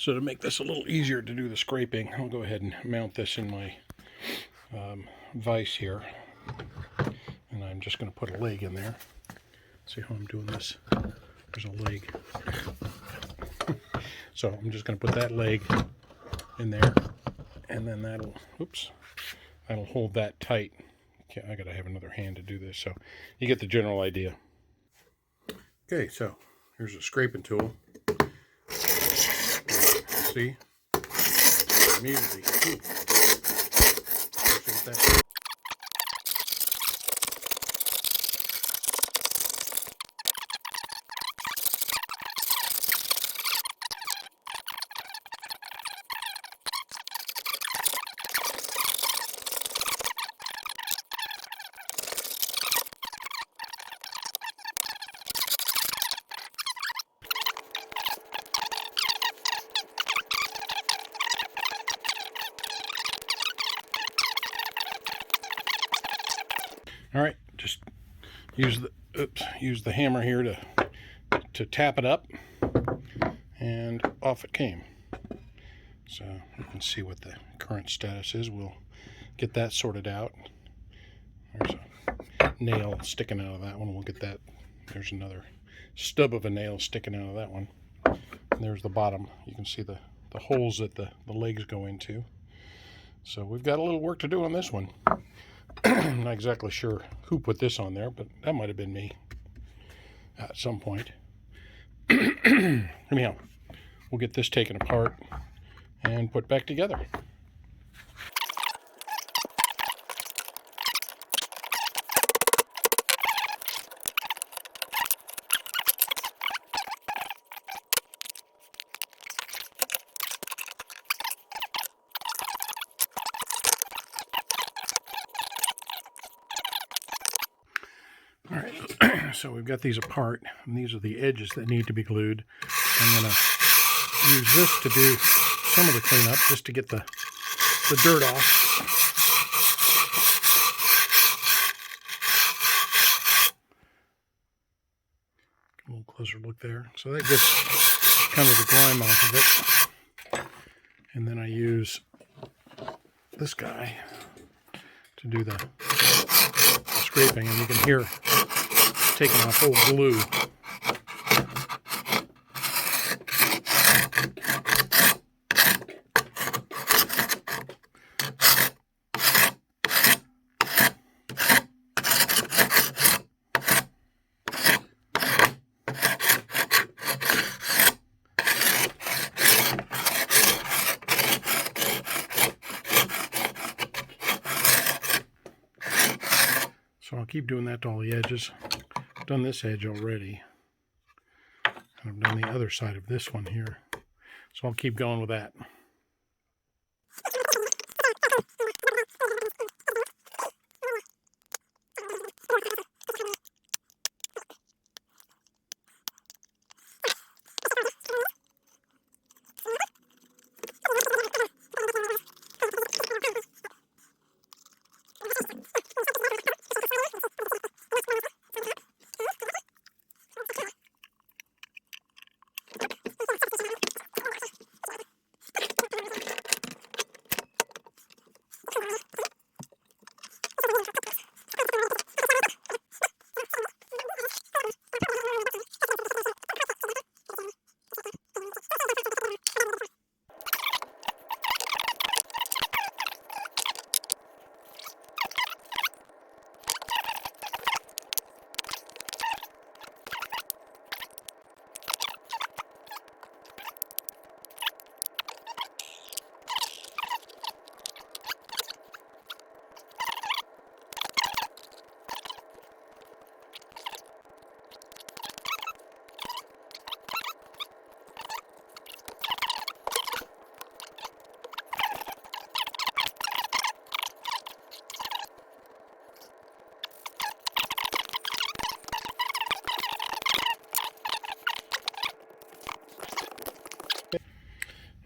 So to make this a little easier to do the scraping, I'll go ahead and mount this in my vise here. And I'm just going to put a leg in there. See how I'm doing this? There's a leg. So I'm just going to put that leg in there. And then that'll hold that tight. Okay, I got to have another hand to do this. So you get the general idea. Okay, so here's a scraping tool. See? Immediately. All right, just use the hammer here to tap it up, and off it came. So you can see what the current status is. We'll get that sorted out. There's a nail sticking out of that one. We'll get that. There's another stub of a nail sticking out of that one. And there's the bottom. You can see the holes that the legs go into. So we've got a little work to do on this one. I'm not exactly sure who put this on there, but that might have been me at some point. Anyhow, we'll get this taken apart and put back together. All right, so we've got these apart, and these are the edges that need to be glued. I'm going to use this to do some of the cleanup, just to get the dirt off. A little closer look there. So that gets kind of the grime off of it. And then I use this guy to do the scraping, and you can hear taking off old glue. So I'll keep doing that to all the edges. I've done this edge already. And I've done the other side of this one here. So I'll keep going with that.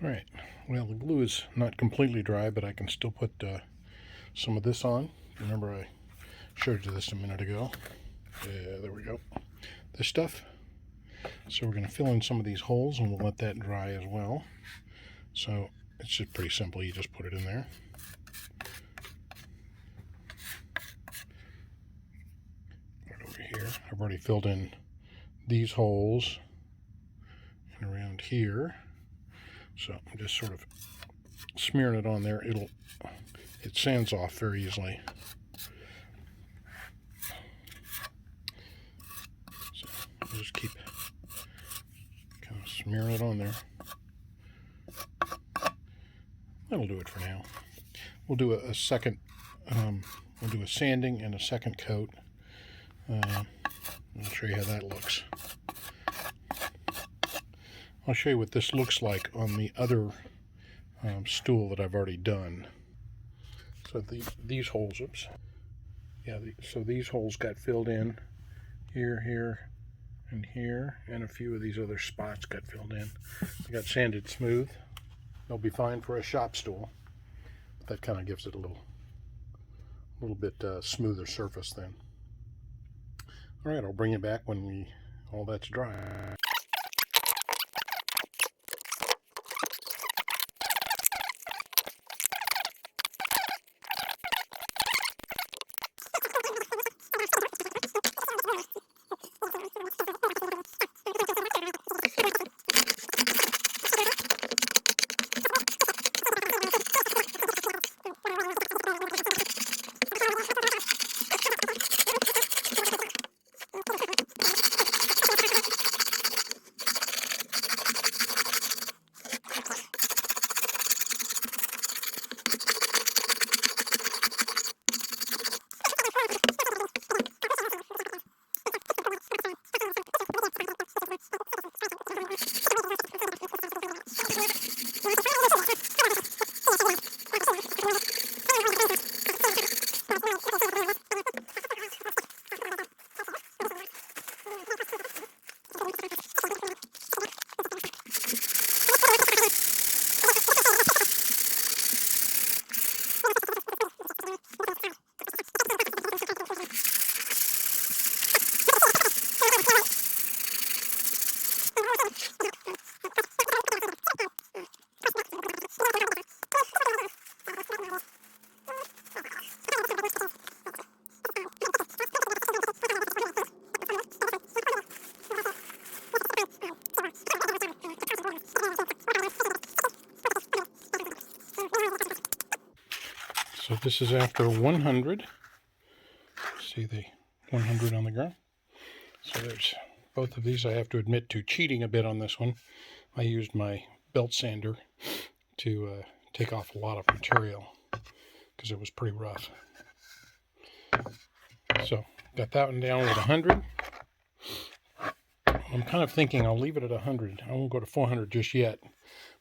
All right, well, the glue is not completely dry, but I can still put some of this on. Remember, I showed you this a minute ago. Yeah, there we go. This stuff. So we're going to fill in some of these holes, and we'll let that dry as well. So it's just pretty simple. You just put it in there. Put it over here. I've already filled in these holes and around here. So I'm just sort of smearing it on there. It sands off very easily. So I'll just keep kind of smearing it on there. That'll do it for now. We'll do a second, we'll do a sanding and a second coat. I'll show you how that looks. I'll show you what this looks like on the other stool that I've already done. So these holes, oops. Yeah, so these holes got filled in here, here, and here, and a few of these other spots got filled in. They got sanded smooth. They'll be fine for a shop stool. But that kind of gives it a little bit smoother surface then. All right, I'll bring you back when all that's dry. So this is after 100. See the 100 on the ground? So there's both of these. I have to admit to cheating a bit on this one. I used my belt sander to take off a lot of material because it was pretty rough. So got that one down with 100. I'm kind of thinking I'll leave it at 100. I won't go to 400 just yet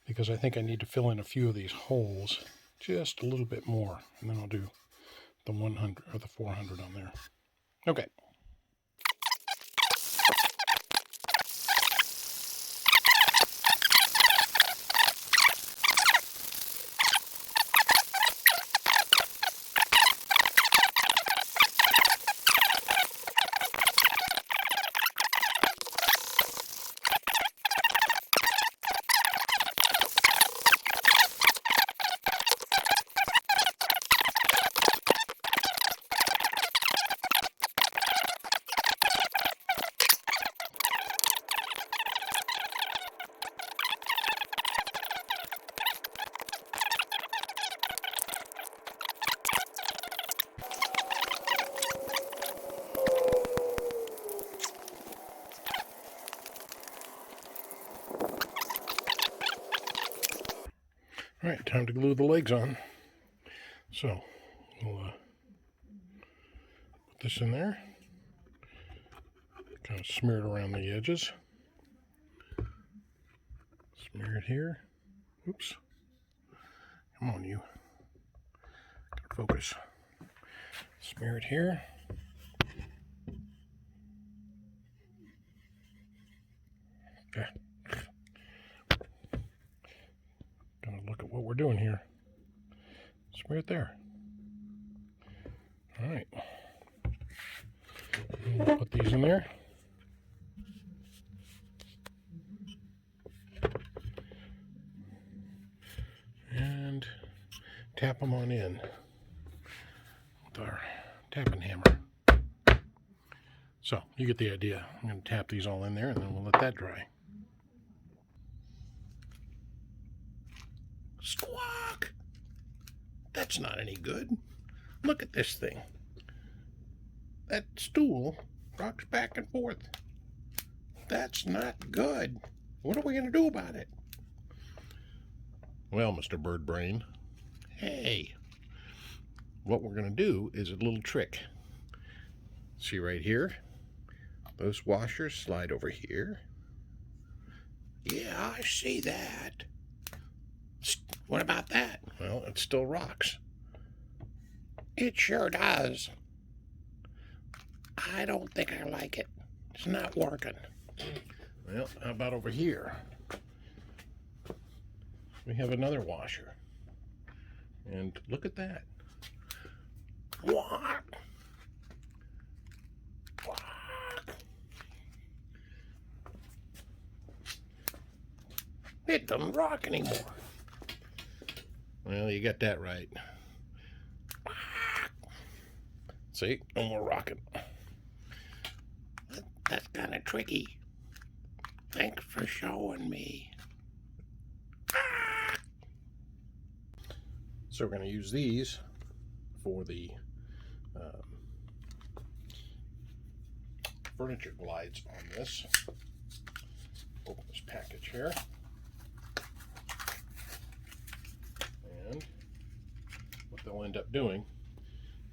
because I think I need to fill in a few of these holes just a little bit more, and then I'll do the 100 or the 400 on there. Okay. All right, time to glue the legs on. So we'll put this in there, kind of smear it around the edges. Smear it here. Oops. Come on, you. Gotta focus. Smear it here. Okay. Gotta look at what we're doing here. Smear it there. All right. We'll put these in there. tap them on in with our tapping hammer. So you get the idea. I'm going to tap these all in there and then we'll let that dry. Squawk! That's not any good. Look at this thing. That stool rocks back and forth. That's not good. What are we going to do about it? Well, Mr. Bird Brain, hey, what we're going to do is a little trick. See right here? Those washers slide over here. Yeah, I see that. What about that? Well, it still rocks. It sure does. I don't think I like it. It's not working. Well, how about over here? We have another washer. And look at that. What? It doesn't rock anymore. Well, you got that right. See? No more rocking. That's kind of tricky. Thanks for showing me. So we're going to use these for the furniture glides on this. Open this package here. And what they'll end up doing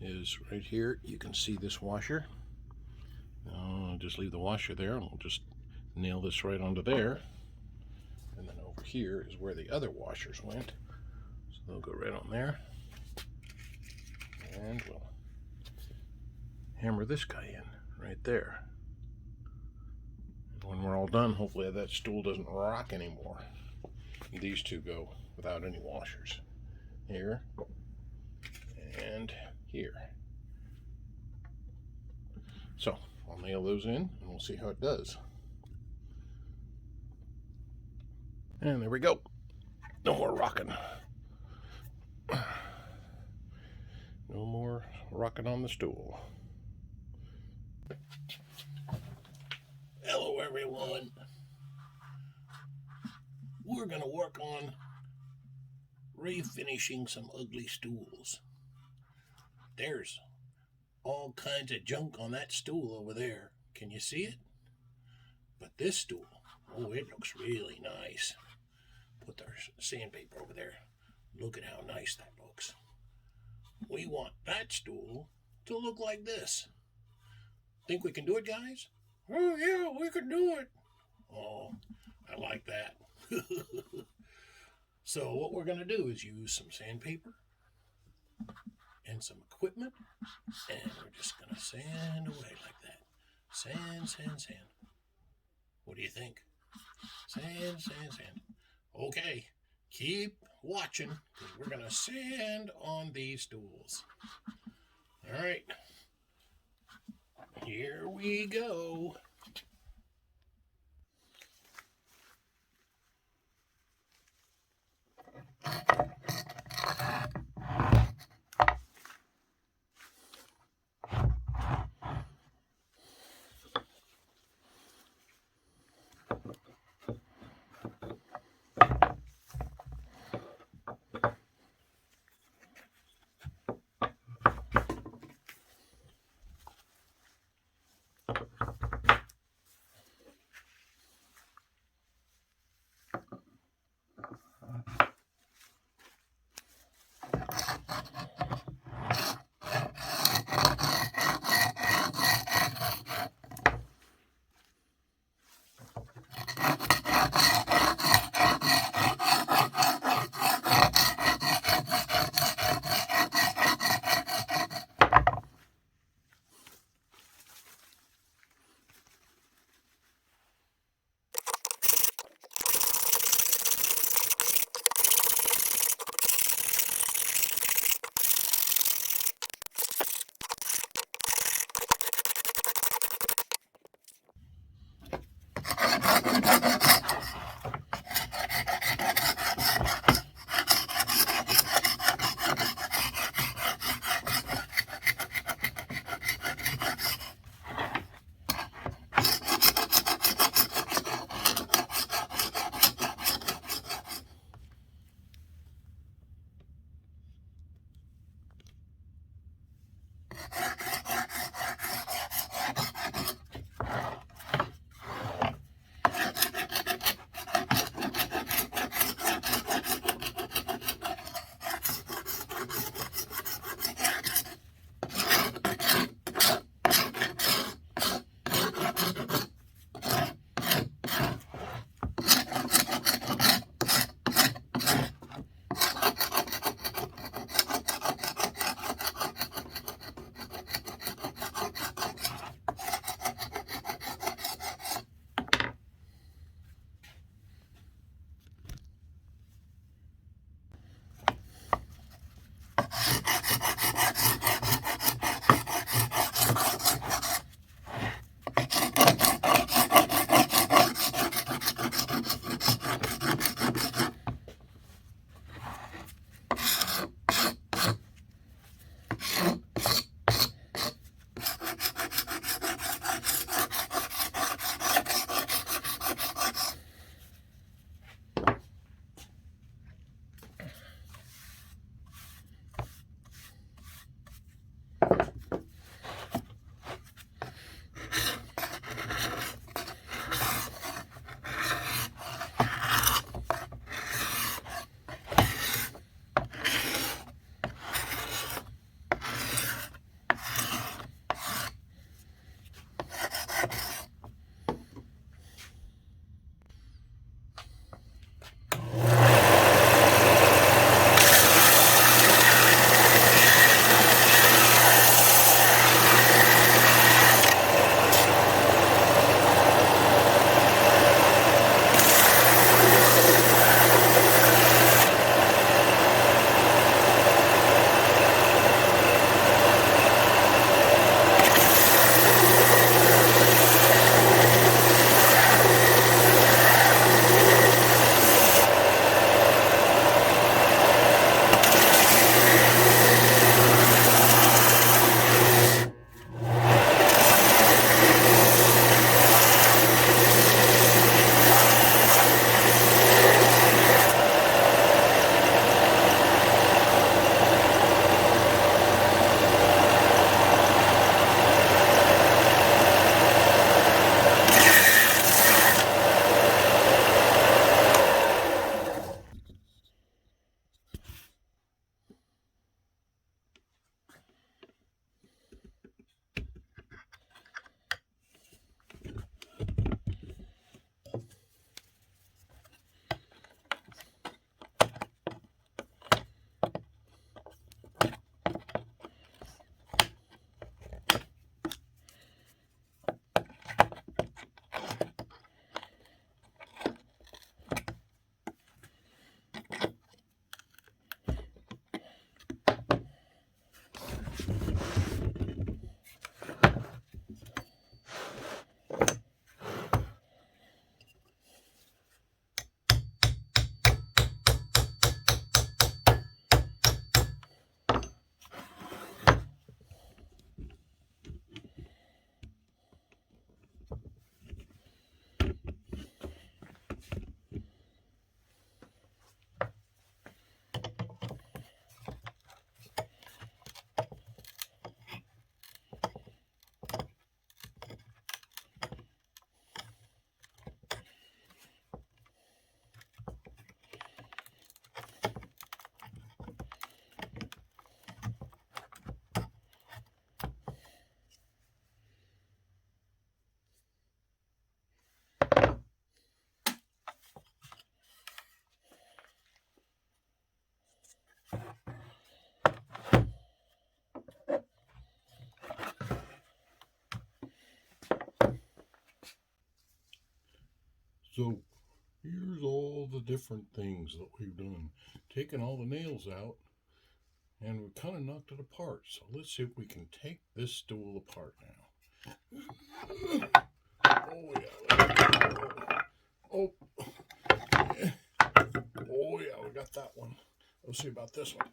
is right here you can see this washer. I'll just leave the washer there and we'll just nail this right onto there. And then over here is where the other washers went. So they'll go right on there. And we'll hammer this guy in right there. And when we're all done, hopefully that stool doesn't rock anymore. These two go without any washers. Here and here. So I'll nail those in and we'll see how it does. And there we go. No more rocking. No more rocking on the stool. Hello everyone. We're going to work on refinishing some ugly stools. There's all kinds of junk on that stool over there. Can you see it? But this stool, oh, it looks really nice. Put our sandpaper over there. Look at how nice that looks. We want that stool to look like this. Think we can do it, guys? Oh, yeah, we can do it. Oh, I like that. So what we're going to do is use some sandpaper and some equipment, and we're just going to sand away like that. Sand, sand, sand. What do you think? Sand, sand, sand. Okay, keep watching, because we're going to sand on these stools. All right, here we go. So here's all the different things that we've done. Taken all the nails out and we kind of knocked it apart. So let's see if we can take this stool apart now. Oh yeah. Oh. Oh yeah, we got that one. Let's see about this one.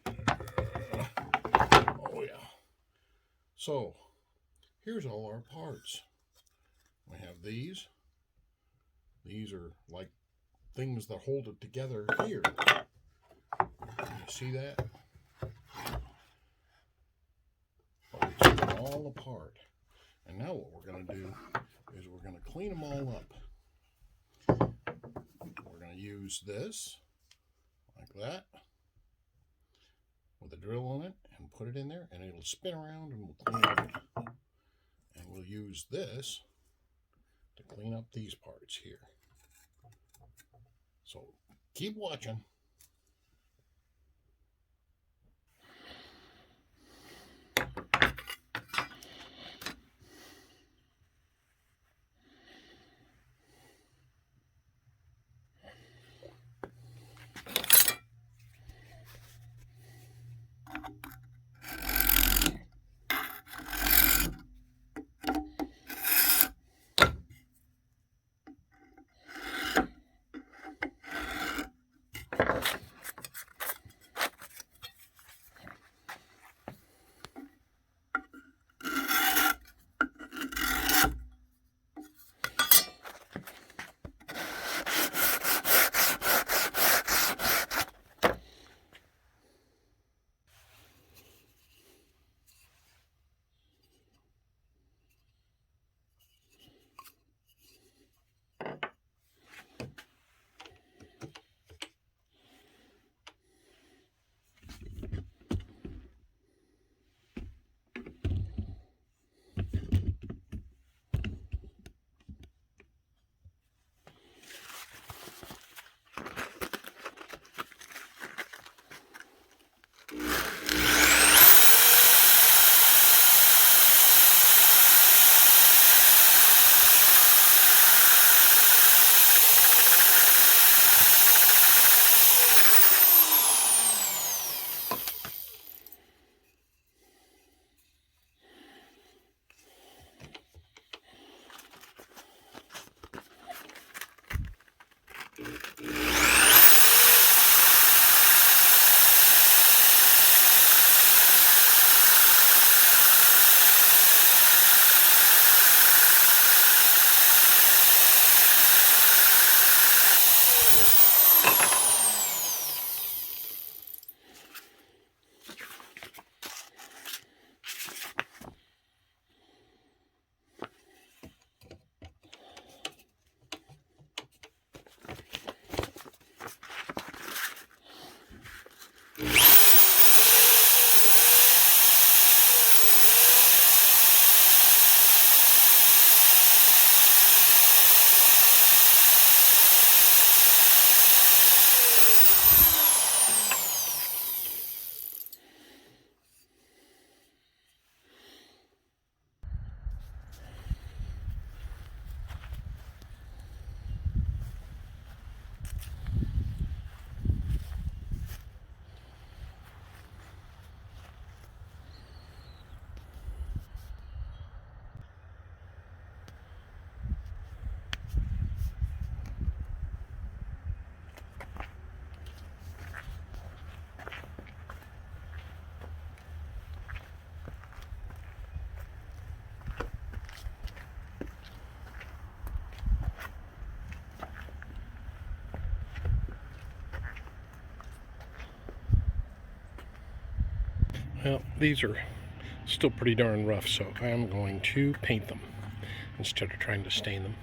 Oh yeah. So here's all our parts. We have these. These are like things that hold it together here. You see that? Oh, we took them all apart. And now what we're going to do is we're going to clean them all up. We're going to use this, like that, with a drill on it, and put it in there, and it'll spin around, and we'll clean it up. And we'll use this to clean up these parts here. So keep watching. Well, these are still pretty darn rough, so I'm going to paint them instead of trying to stain them.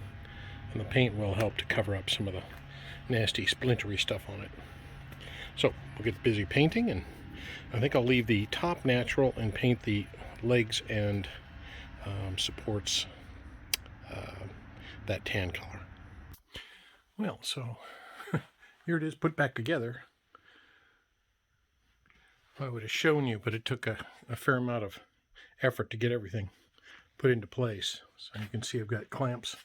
And the paint will help to cover up some of the nasty splintery stuff on it. So we'll get busy painting, and I think I'll leave the top natural and paint the legs and supports that tan color. Well, so here it is put back together. I would have shown you, but it took a fair amount of effort to get everything put into place. So you can see I've got clamps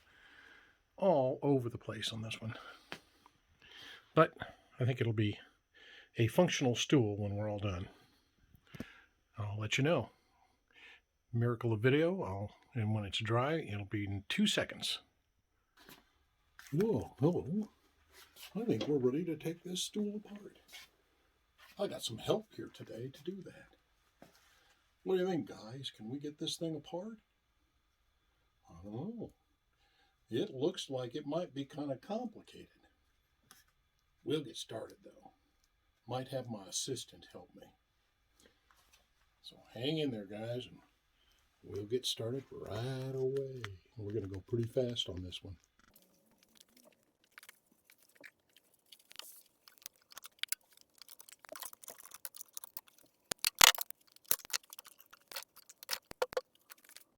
all over the place on this one. But I think it'll be a functional stool when we're all done. I'll let you know. Miracle of video, and when it's dry, it'll be in 2 seconds. Whoa, hello. I think we're ready to take this stool apart. I got some help here today to do that. What do you think, guys? Can we get this thing apart? I don't know. It looks like it might be kind of complicated. We'll get started, though. Might have my assistant help me. So hang in there, guys, and we'll get started right away. We're going to go pretty fast on this one.